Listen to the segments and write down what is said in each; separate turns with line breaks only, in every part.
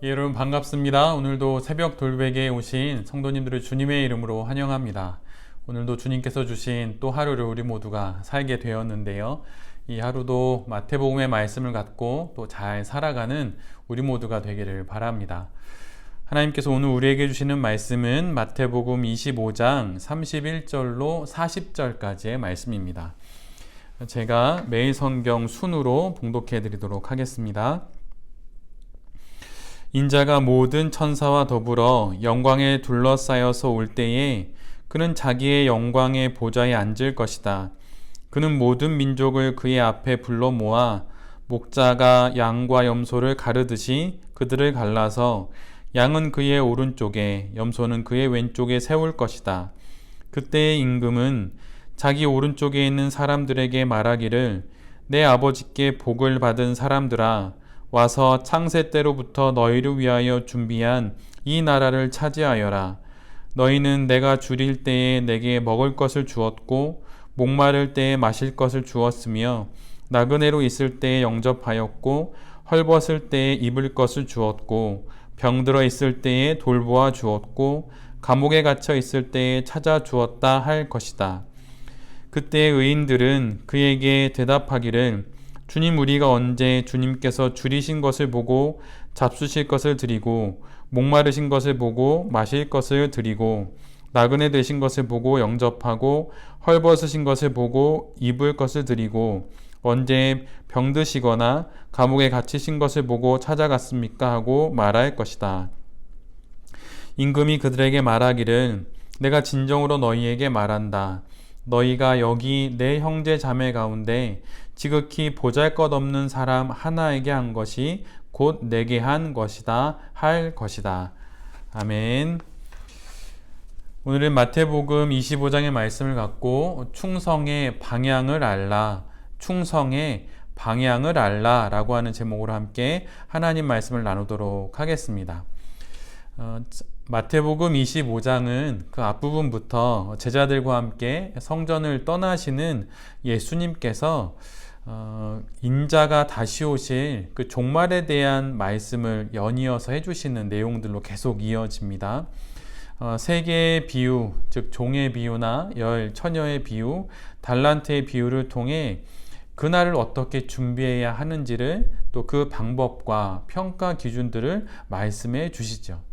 예, 여러분 반갑습니다. 오늘도 새벽 돌베개에 오신 성도님들을 주님의 이름으로 환영합니다. 오늘도 주님께서 주신 또 하루를 우리 모두가 살게 되었는데요. 이 하루도 마태복음의 말씀을 갖고 또 잘 살아가는 우리 모두가 되기를 바랍니다. 하나님께서 오늘 우리에게 주시는 말씀은 마태복음 25장 31절로 40절까지의 말씀입니다. 제가 매일 성경 순으로 봉독해 드리도록 하겠습니다. 인자가 모든 천사와 더불어 영광에 둘러싸여서 올 때에 그는 자기의 영광의 보좌에 앉을 것이다. 그는 모든 민족을 그의 앞에 불러 모아 목자가 양과 염소를 가르듯이 그들을 갈라서 양은 그의 오른쪽에 염소는 그의 왼쪽에 세울 것이다. 그때의 임금은 자기 오른쪽에 있는 사람들에게 말하기를 내 아버지께 복을 받은 사람들아 와서 창세 때로부터 너희를 위하여 준비한 이 나라를 차지하여라. 너희는 내가 줄일 때에 내게 먹을 것을 주었고 목마를 때에 마실 것을 주었으며 나그네로 있을 때에 영접하였고 헐벗을 때에 입을 것을 주었고 병들어 있을 때에 돌보아 주었고 감옥에 갇혀 있을 때에 찾아 주었다 할 것이다. 그때 의인들은 그에게 대답하기를 주님, 우리가 언제 주님께서 줄이신 것을 보고 잡수실 것을 드리고 목마르신 것을 보고 마실 것을 드리고 나그네 되신 것을 보고 영접하고 헐벗으신 것을 보고 입을 것을 드리고 언제 병드시거나 감옥에 갇히신 것을 보고 찾아갔습니까? 하고 말할 것이다. 임금이 그들에게 말하기를 내가 진정으로 너희에게 말한다. 너희가 여기 내 형제 자매 가운데 지극히 보잘것없는 사람 하나에게 한 것이 곧 내게 한 것이다 할 것이다. 아멘. 오늘은 마태복음 25장의 말씀을 갖고 충성의 방향을 알라, 충성의 방향을 알라 라고 하는 제목으로 함께 하나님 말씀을 나누도록 하겠습니다. 마태복음 25장은 그 앞부분부터 제자들과 함께 성전을 떠나시는 예수님께서 인자가 다시 오실 그 종말에 대한 말씀을 연이어서 해주시는 내용들로 계속 이어집니다. 세 개의 비유, 즉 종의 비유나 처녀의 비유, 달란트의 비유를 통해 그날을 어떻게 준비해야 하는지를 또 그 방법과 평가 기준들을 말씀해 주시죠.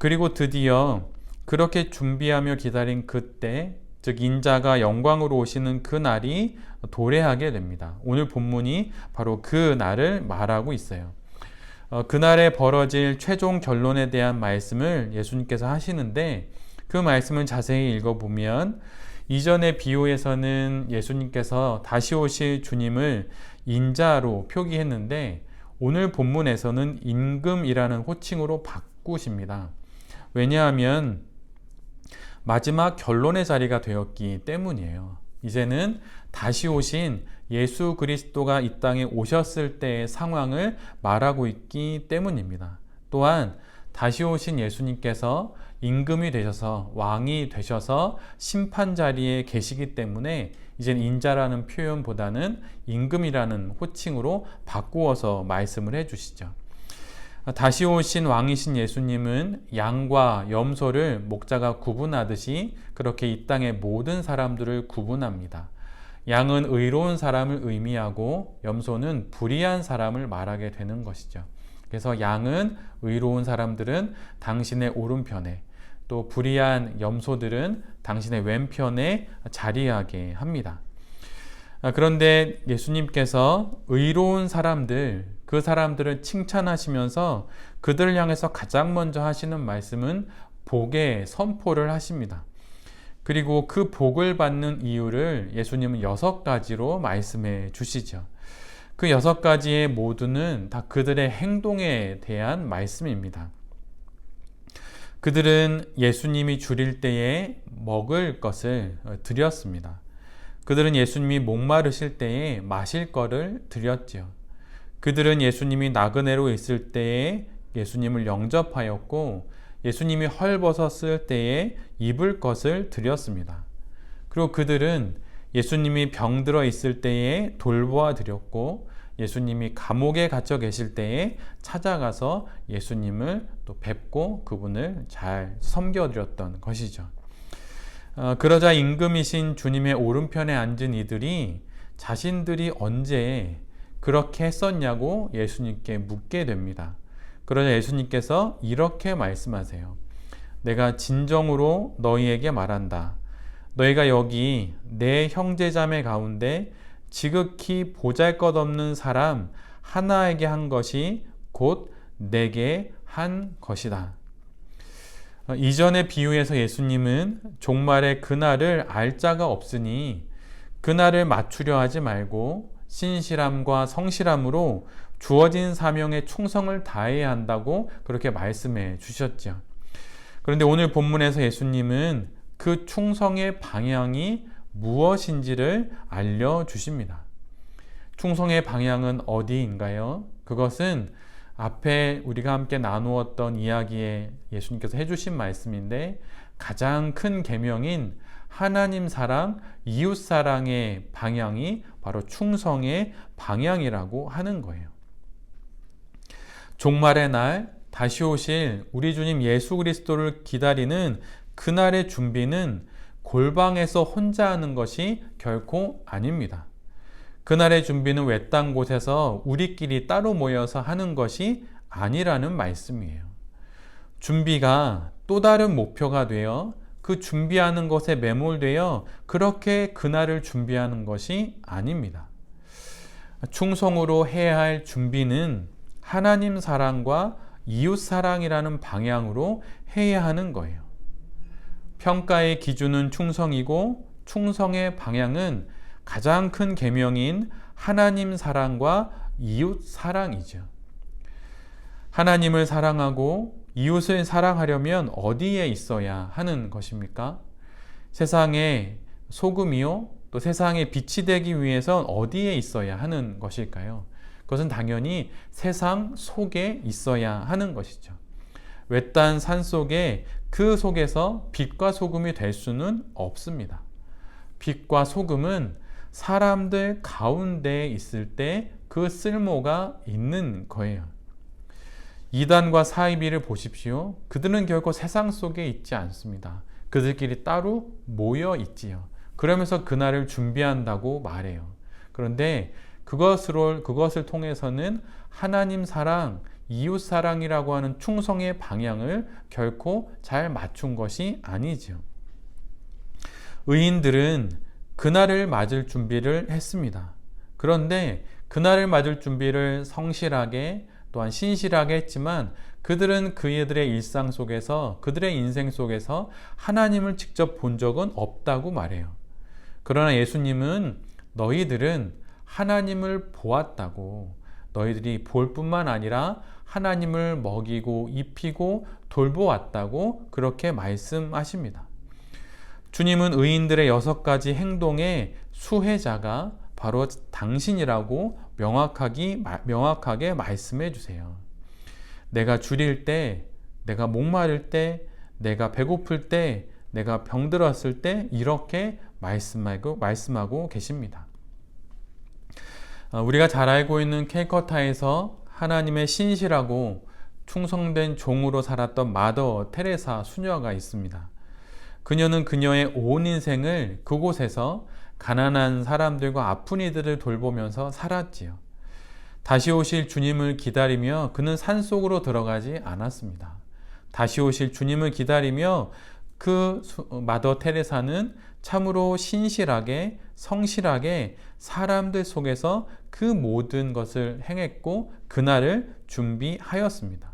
그리고 드디어 그렇게 준비하며 기다린 그때, 즉 인자가 영광으로 오시는 그 날이 도래하게 됩니다. 오늘 본문이 바로 그 날을 말하고 있어요. 그날에 벌어질 최종 결론에 대한 말씀을 예수님께서 하시는데 그 말씀을 자세히 읽어보면 이전의 비유에서는 예수님께서 다시 오실 주님을 인자로 표기했는데 오늘 본문에서는 임금이라는 호칭으로 바꾸십니다. 왜냐하면 마지막 결론의 자리가 되었기 때문이에요. 이제는 다시 오신 예수 그리스도가 이 땅에 오셨을 때의 상황을 말하고 있기 때문입니다. 또한 다시 오신 예수님께서 임금이 되셔서 왕이 되셔서 심판 자리에 계시기 때문에 이젠 인자라는 표현보다는 임금이라는 호칭으로 바꾸어서 말씀을 해주시죠. 다시 오신 왕이신 예수님은 양과 염소를 목자가 구분하듯이 그렇게 이 땅의 모든 사람들을 구분합니다. 양은 의로운 사람을 의미하고 염소는 불의한 사람을 말하게 되는 것이죠. 그래서 양은 의로운 사람들은 당신의 오른편에, 또 불의한 염소들은 당신의 왼편에 자리하게 합니다. 그런데 예수님께서 의로운 사람들, 그 사람들을 칭찬하시면서 그들을 향해서 가장 먼저 하시는 말씀은 복의 선포를 하십니다. 그리고 그 복을 받는 이유를 예수님은 6가지로 말씀해 주시죠. 그 6가지의 모두는 다 그들의 행동에 대한 말씀입니다. 그들은 예수님이 줄일 때에 먹을 것을 드렸습니다. 그들은 예수님이 목마르실 때에 마실 것을 드렸지요. 그들은 예수님이 나그네로 있을 때에 예수님을 영접하였고 예수님이 헐벗었을 때에 입을 것을 드렸습니다. 그리고 그들은 예수님이 병들어 있을 때에 돌보아 드렸고 예수님이 감옥에 갇혀 계실 때에 찾아가서 예수님을 또 뵙고 그분을 잘 섬겨드렸던 것이죠. 그러자 임금이신 주님의 오른편에 앉은 이들이 자신들이 언제 그렇게 했었냐고 예수님께 묻게 됩니다. 그러자 예수님께서 이렇게 말씀하세요. 내가 진정으로 너희에게 말한다. 너희가 여기 내 형제자매 가운데 지극히 보잘것없는 사람 하나에게 한 것이 곧 내게 한 것이다. 이전의 비유에서 예수님은 종말의 그날을 알 자가 없으니 그날을 맞추려 하지 말고 신실함과 성실함으로 주어진 사명에 충성을 다해야 한다고 그렇게 말씀해 주셨죠. 그런데 오늘 본문에서 예수님은 그 충성의 방향이 무엇인지를 알려주십니다. 충성의 방향은 어디인가요? 그것은 앞에 우리가 함께 나누었던 이야기에 예수님께서 해주신 말씀인데 가장 큰 계명인 하나님 사랑, 이웃 사랑의 방향이 바로 충성의 방향이라고 하는 거예요. 종말의 날 다시 오실 우리 주님 예수 그리스도를 기다리는 그날의 준비는 골방에서 혼자 하는 것이 결코 아닙니다. 그날의 준비는 외딴 곳에서 우리끼리 따로 모여서 하는 것이 아니라는 말씀이에요. 준비가 또 다른 목표가 되어 그 준비하는 것에 매몰되어 그렇게 그날을 준비하는 것이 아닙니다. 충성으로 해야 할 준비는 하나님 사랑과 이웃 사랑이라는 방향으로 해야 하는 거예요. 평가의 기준은 충성이고 충성의 방향은 가장 큰 계명인 하나님 사랑과 이웃 사랑이죠. 하나님을 사랑하고 이웃을 사랑하려면 어디에 있어야 하는 것입니까? 세상의 소금이요, 또 세상의 빛이 되기 위해선 어디에 있어야 하는 것일까요? 그것은 당연히 세상 속에 있어야 하는 것이죠. 외딴 산 속에 그 속에서 빛과 소금이 될 수는 없습니다. 빛과 소금은 사람들 가운데 있을 때 그 쓸모가 있는 거예요. 이단과 사이비를 보십시오. 그들은 결코 세상 속에 있지 않습니다. 그들끼리 따로 모여 있지요. 그러면서 그날을 준비한다고 말해요. 그런데 그것을 통해서는 하나님 사랑, 이웃 사랑이라고 하는 충성의 방향을 결코 잘 맞춘 것이 아니죠. 의인들은 그날을 맞을 준비를 했습니다. 그런데 그날을 맞을 준비를 성실하게 또한 신실하게 했지만 그들은 그들의 일상 속에서 그들의 인생 속에서 하나님을 직접 본 적은 없다고 말해요. 그러나 예수님은 너희들은 하나님을 보았다고, 너희들이 볼 뿐만 아니라 하나님을 먹이고 입히고 돌보았다고 그렇게 말씀하십니다. 주님은 의인들의 6가지 행동의 수혜자가 바로 당신이라고 명확하게 말씀해 주세요. 내가 줄일 때, 내가 목마를 때, 내가 배고플 때, 내가 병들었을 때 이렇게 말씀하고 계십니다. 우리가 잘 알고 있는 캘커타에서 하나님의 신실하고 충성된 종으로 살았던 마더 테레사 수녀가 있습니다. 그녀는 그녀의 온 인생을 그곳에서 가난한 사람들과 아픈 이들을 돌보면서 살았지요. 다시 오실 주님을 기다리며 그는 산속으로 들어가지 않았습니다. 다시 오실 주님을 기다리며 그 마더 테레사는 참으로 신실하게 성실하게 사람들 속에서 그 모든 것을 행했고 그날을 준비하였습니다.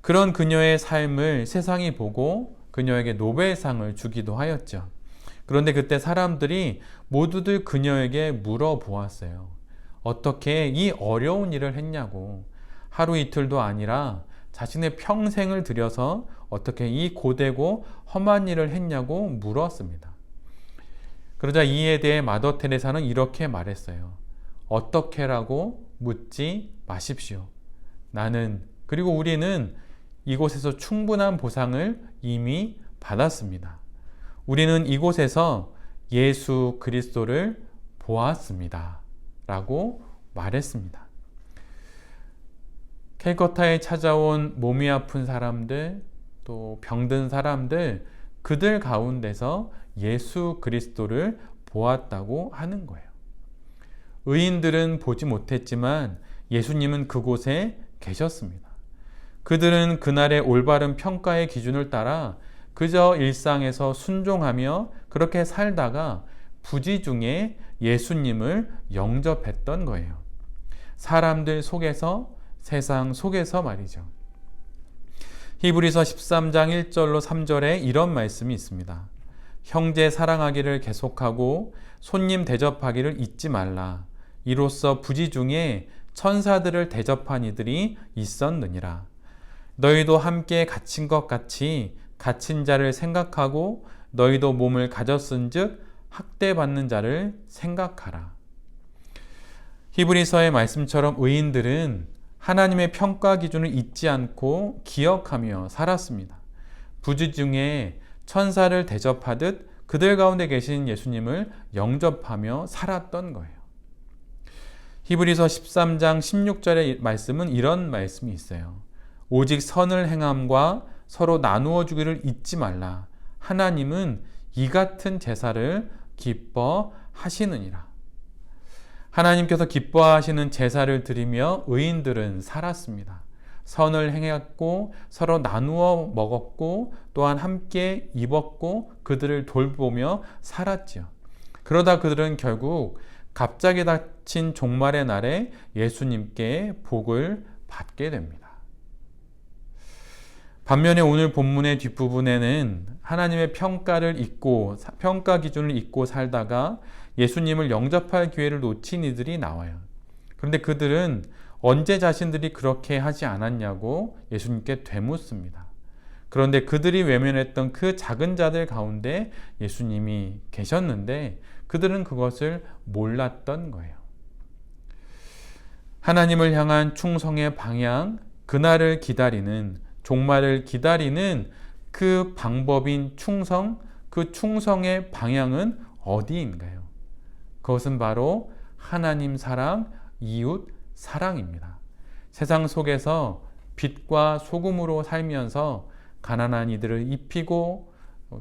그런 그녀의 삶을 세상이 보고 그녀에게 노벨상을 주기도 하였죠. 그런데 그때 사람들이 모두들 그녀에게 물어보았어요. 어떻게 이 어려운 일을 했냐고. 하루 이틀도 아니라 자신의 평생을 들여서 어떻게 이 고되고 험한 일을 했냐고 물었습니다. 그러자 이에 대해 마더 테레사는 이렇게 말했어요. 어떻게라고 묻지 마십시오. 나는, 그리고 우리는 이곳에서 충분한 보상을 이미 받았습니다. 우리는 이곳에서 예수 그리스도를 보았습니다. 라고 말했습니다. 캘커타에 찾아온 몸이 아픈 사람들, 또 병든 사람들, 그들 가운데서 예수 그리스도를 보았다고 하는 거예요. 의인들은 보지 못했지만 예수님은 그곳에 계셨습니다. 그들은 그날의 올바른 평가의 기준을 따라 그저 일상에서 순종하며 그렇게 살다가 부지 중에 예수님을 영접했던 거예요. 사람들 속에서, 세상 속에서 말이죠. 히브리서 13장 1절로 3절에 이런 말씀이 있습니다. 형제 사랑하기를 계속하고 손님 대접하기를 잊지 말라. 이로써 부지 중에 천사들을 대접한 이들이 있었느니라. 너희도 함께 갇힌 것 같이 갇힌 자를 생각하고 너희도 몸을 가졌은즉 학대받는 자를 생각하라. 히브리서의 말씀처럼 의인들은 하나님의 평가 기준을 잊지 않고 기억하며 살았습니다. 부지 중에 천사를 대접하듯 그들 가운데 계신 예수님을 영접하며 살았던 거예요. 히브리서 13장 16절의 말씀은 이런 말씀이 있어요. 오직 선을 행함과 서로 나누어 주기를 잊지 말라. 하나님은 이 같은 제사를 기뻐하시느니라. 하나님께서 기뻐하시는 제사를 드리며 의인들은 살았습니다. 선을 행했고 서로 나누어 먹었고 또한 함께 입었고 그들을 돌보며 살았지요. 그러다 그들은 결국 갑자기 닥친 종말의 날에 예수님께 복을 받게 됩니다. 반면에 오늘 본문의 뒷부분에는 하나님의 평가를 잊고 평가 기준을 잊고 살다가 예수님을 영접할 기회를 놓친 이들이 나와요. 그런데 그들은 언제 자신들이 그렇게 하지 않았냐고 예수님께 되묻습니다. 그런데 그들이 외면했던 그 작은 자들 가운데 예수님이 계셨는데 그들은 그것을 몰랐던 거예요. 하나님을 향한 충성의 방향, 그날을 기다리는, 종말을 기다리는 그 방법인 충성, 그 충성의 방향은 어디인가요? 그것은 바로 하나님 사랑, 이웃 사랑입니다. 세상 속에서 빛과 소금으로 살면서 가난한 이들을 입히고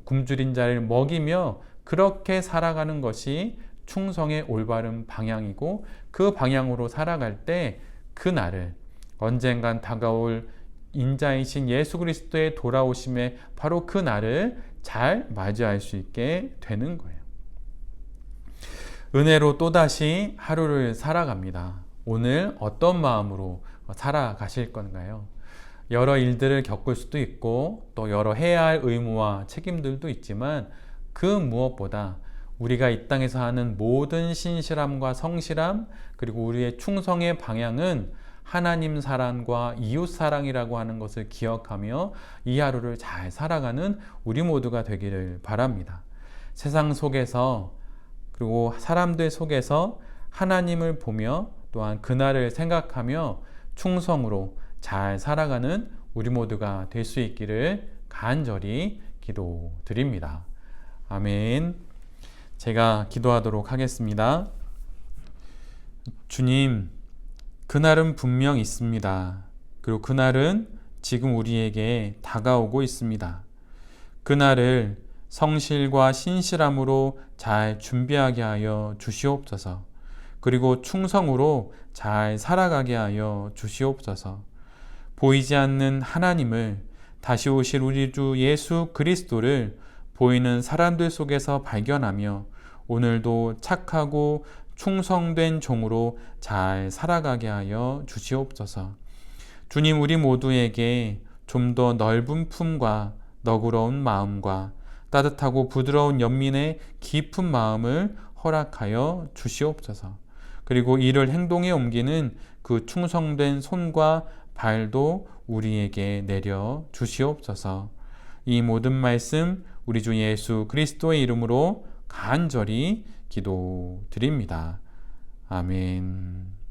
굶주린 자를 먹이며 그렇게 살아가는 것이 충성의 올바른 방향이고 그 방향으로 살아갈 때 그날을 언젠간 다가올 인자이신 예수 그리스도의 돌아오심에 바로 그 날을 잘 맞이할 수 있게 되는 거예요. 은혜로 또다시 하루를 살아갑니다. 오늘 어떤 마음으로 살아가실 건가요? 여러 일들을 겪을 수도 있고 또 여러 해야 할 의무와 책임들도 있지만 그 무엇보다 우리가 이 땅에서 하는 모든 신실함과 성실함 그리고 우리의 충성의 방향은 하나님 사랑과 이웃 사랑이라고 하는 것을 기억하며 이 하루를 잘 살아가는 우리 모두가 되기를 바랍니다. 세상 속에서 그리고 사람들 속에서 하나님을 보며 또한 그날을 생각하며 충성으로 잘 살아가는 우리 모두가 될 수 있기를 간절히 기도드립니다. 아멘. 제가 기도하도록 하겠습니다. 주님, 그날은 분명 있습니다. 그리고 그날은 지금 우리에게 다가오고 있습니다. 그날을 성실과 신실함으로 잘 준비하게 하여 주시옵소서. 그리고 충성으로 잘 살아가게 하여 주시옵소서. 보이지 않는 하나님을, 다시 오실 우리 주 예수 그리스도를 보이는 사람들 속에서 발견하며 오늘도 착하고 충성된 종으로 잘 살아가게 하여 주시옵소서. 주님, 우리 모두에게 좀 더 넓은 품과 너그러운 마음과 따뜻하고 부드러운 연민의 깊은 마음을 허락하여 주시옵소서. 그리고 이를 행동에 옮기는 그 충성된 손과 발도 우리에게 내려 주시옵소서. 이 모든 말씀 우리 주 예수 그리스도의 이름으로 간절히 기도드립니다. 아멘.